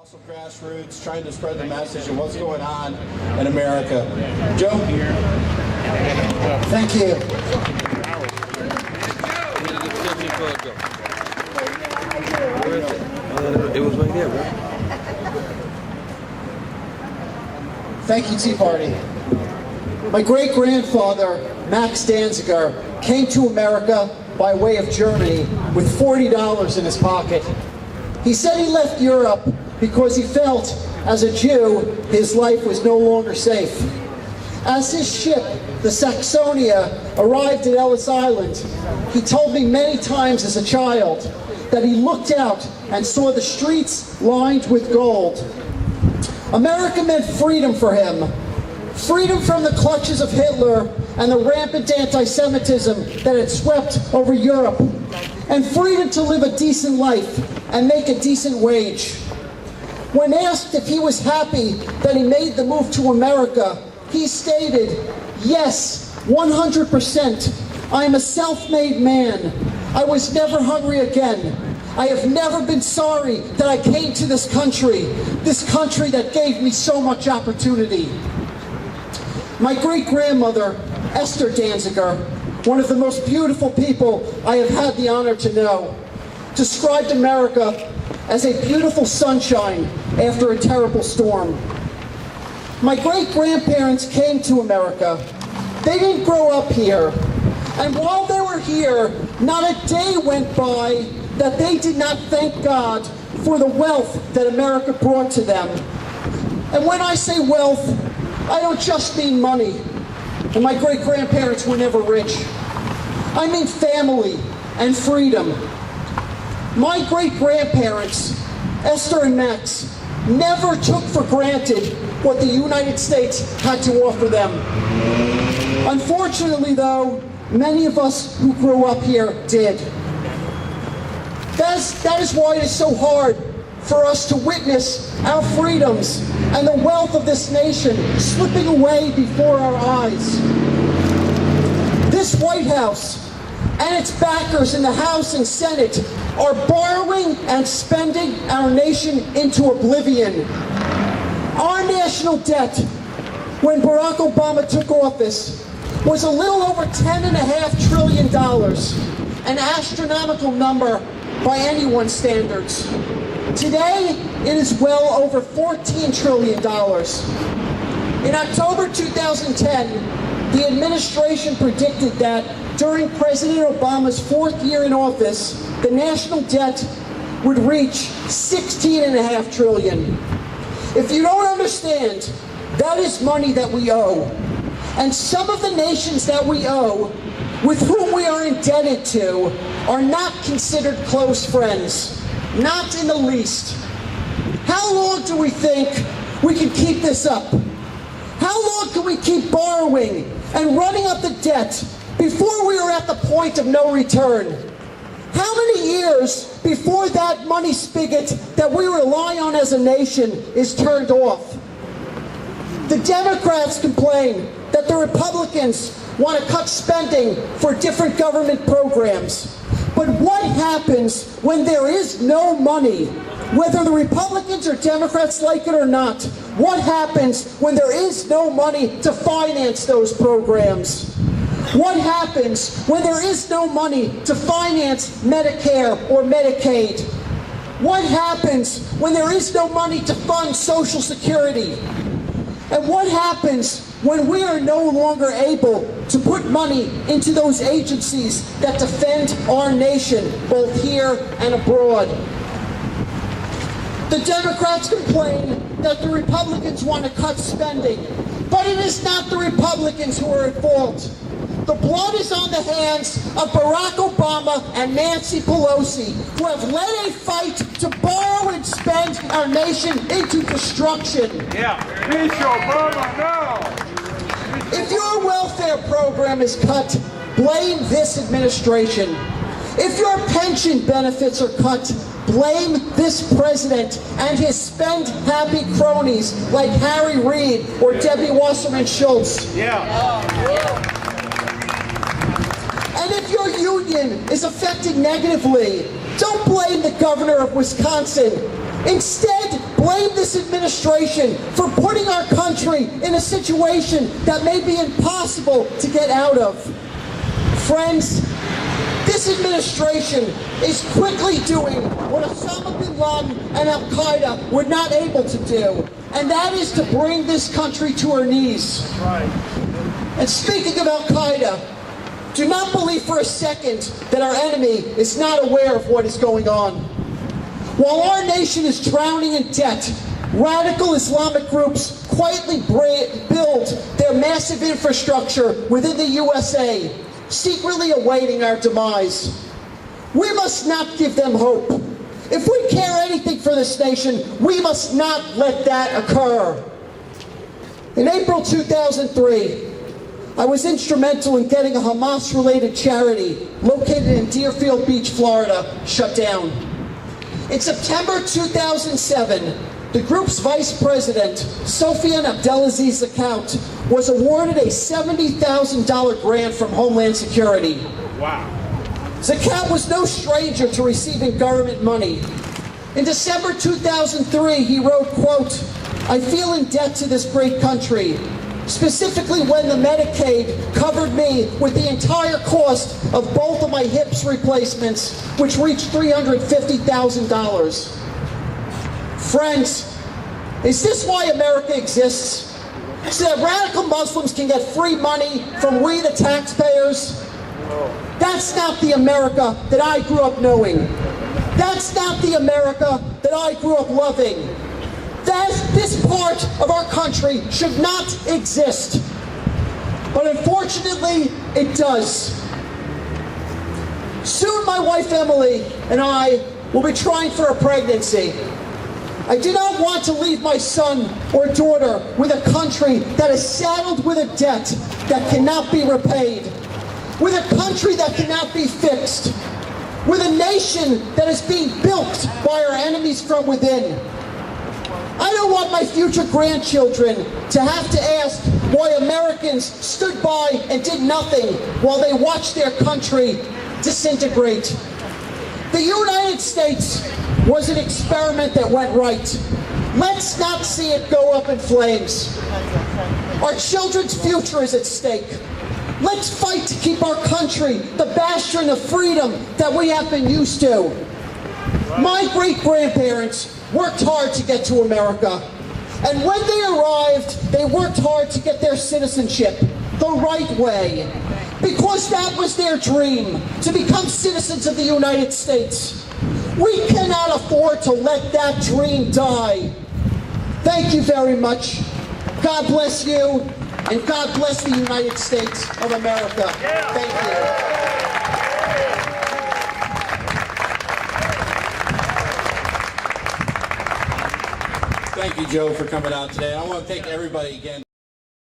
Also grassroots, trying to spread the message of what's going on in America. Joe? Thank you. It was right there, bro. Thank you, Tea Party. My great-grandfather, Max Danziger, came to America by way of Germany with $40 in his pocket. He said he left Europe because he felt, as a Jew, his life was no longer safe. As his ship, the Saxonia, arrived at Ellis Island, he told me many times as a child that he looked out and saw the streets lined with gold. America meant freedom for him. Freedom from the clutches of Hitler and the rampant anti-Semitism that had swept over Europe. And freedom to live a decent life and make a decent wage. When asked if he was happy that he made the move to America, he stated, "Yes, 100%. I am a self-made man. I was never hungry again. I have never been sorry that I came to this country that gave me so much opportunity." My great-grandmother, Esther Danziger, one of the most beautiful people I have had the honor to know, described America as a beautiful sunshine after a terrible storm. My great-grandparents came to America. They didn't grow up here. And while they were here, not a day went by that they did not thank God for the wealth that America brought to them. And when I say wealth, I don't just mean money. And my great-grandparents were never rich. I mean family and freedom. My great-grandparents, Esther and Max, never took for granted what the United States had to offer them. Unfortunately, though, many of us who grew up here did. That is why it is so hard for us to witness our freedoms and the wealth of this nation slipping away before our eyes. This White House and its backers in the House and Senate are borrowing and spending our nation into oblivion. Our national debt, when Barack Obama took office, was a little over $10.5 trillion, an astronomical number by anyone's standards. Today, it is well over $14 trillion. In October 2010, the administration predicted that during President Obama's fourth year in office, the national debt would reach $16.5 trillion. If you don't understand, that is money that we owe. And some of the nations that we owe, with whom we are indebted to, are not considered close friends. Not in the least. How long do we think we can keep this up? How long can we keep borrowing and running up the debt before we are at the point of no return? How many years before that money spigot that we rely on as a nation is turned off? The Democrats complain that the Republicans want to cut spending for different government programs. But what happens when there is no money? Whether the Republicans or Democrats like it or not, what happens when there is no money to finance those programs? What happens when there is no money to finance Medicare or Medicaid? What happens when there is no money to fund Social Security? And what happens when we are no longer able to put money into those agencies that defend our nation, both here and abroad? The Democrats complain that the Republicans want to cut spending, but it is not the Republicans who are at fault. The blood is on the hands of Barack Obama and Nancy Pelosi, who have led a fight to borrow and spend our nation into destruction. Yeah. Obama, no. If your welfare program is cut, blame this administration. If your pension benefits are cut, blame this president and his spend-happy cronies like Harry Reid or Debbie Wasserman Schultz. Yeah. And if your union is affected negatively, don't blame the governor of Wisconsin. Instead, blame this administration for putting our country in a situation that may be impossible to get out of. Friends, this administration is quickly doing what Osama bin Laden and Al-Qaeda were not able to do, and that is to bring this country to her knees. That's right. And speaking of Al-Qaeda, do not believe for a second that our enemy is not aware of what is going on. While our nation is drowning in debt, radical Islamic groups quietly build their massive infrastructure within the USA, secretly awaiting our demise. We must not give them hope. If we care anything for this nation, we must not let that occur. In April 2003, I was instrumental in getting a Hamas-related charity located in Deerfield Beach, Florida, shut down. In September 2007, the group's vice president, Sofian Abdelaziz Zakat, was awarded a $70,000 grant from Homeland Security. Wow. Zakat was no stranger to receiving government money. In December 2003, he wrote, quote, "I feel in debt to this great country, specifically when the Medicaid covered me with the entire cost of both of my hips replacements, which reached $350,000. Friends, is this why America exists? So that radical Muslims can get free money from we the taxpayers? That's not the America that I grew up knowing. That's not the America that I grew up loving. This part of our country should not exist. But unfortunately, it does. Soon my wife Emily and I will be trying for a pregnancy. I do not want to leave my son or daughter with a country that is saddled with a debt that cannot be repaid, with a country that cannot be fixed, with a nation that is being built by our enemies from within. I don't want my future grandchildren to have to ask why Americans stood by and did nothing while they watched their country disintegrate. The United States was an experiment that went right. Let's not see it go up in flames. Our children's future is at stake. Let's fight to keep our country the bastion of freedom that we have been used to. My great-grandparents worked hard to get to America. And when they arrived, they worked hard to get their citizenship the right way. Because that was their dream, to become citizens of the United States. We cannot afford to let that dream die. Thank you very much. God bless you, and God bless the United States of America. Thank you. Thank you, Joe, for coming out today. I want to thank everybody again.